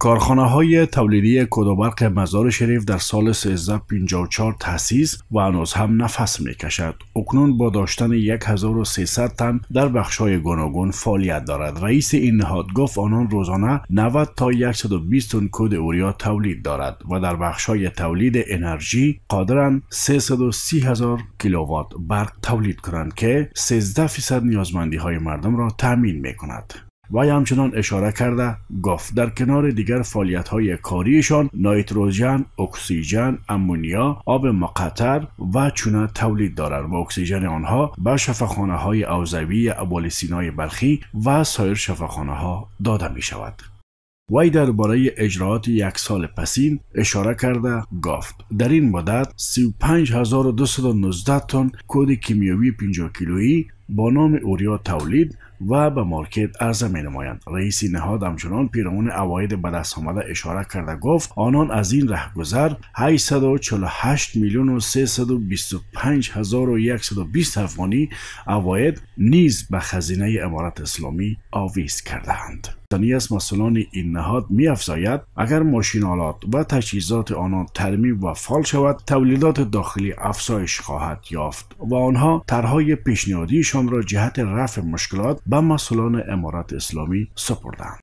کارخانه‌های تولیدی کدوبرق مزار شریف در سال 1354 تأسیس و هنوز هم نفس می‌کشد. اکنون با داشتن 1300 تن در بخش‌های گوناگون فعالیت دارد. رئیس این نهاد گفت آنان روزانه 90 تا 120 تن کود اوریا تولید دارد و در بخش‌های تولید انرژی قادرند 330,000 کیلووات برق تولید کنند که 13% نیازمندی‌های مردم را تأمین می‌کند. و همچنان اشاره کرده گفت در کنار دیگر فعالیت‌های کاریشان نیتروژن، اکسیژن، امونیا، آب مقطر و چونه تولید دارند و اکسیژن آنها به شفاخانه‌های اوزوی ابوالسینای بلخی و سایر شفاخانه‌ها داده می شود. وی درباره اجراات یک سال پسین اشاره کرده گفت در این مدت 35,219 تن کود کیمیاوی 50 کیلویی با نام اوریا تولید و به مارکت عرضه می نمایند. رئیس نهاد همچنان پیرامون عواید به دست آمده اشاره کرده گفت آنان از این رهگذر 848 میلیون و 325 هزار و 120 افغانی عواید نیز به خزینه امارت اسلامی آویز کردند. تنی از مسئولان این نهاد می افزاید اگر ماشینالات و تجهیزات آنان ترمیم و فعال شود تولیدات داخلی افزایش خواهد یافت و آنها طرحهای پیشنهادیشان را جهت رفع مشکلات به مسئولان امارت اسلامی سپردند.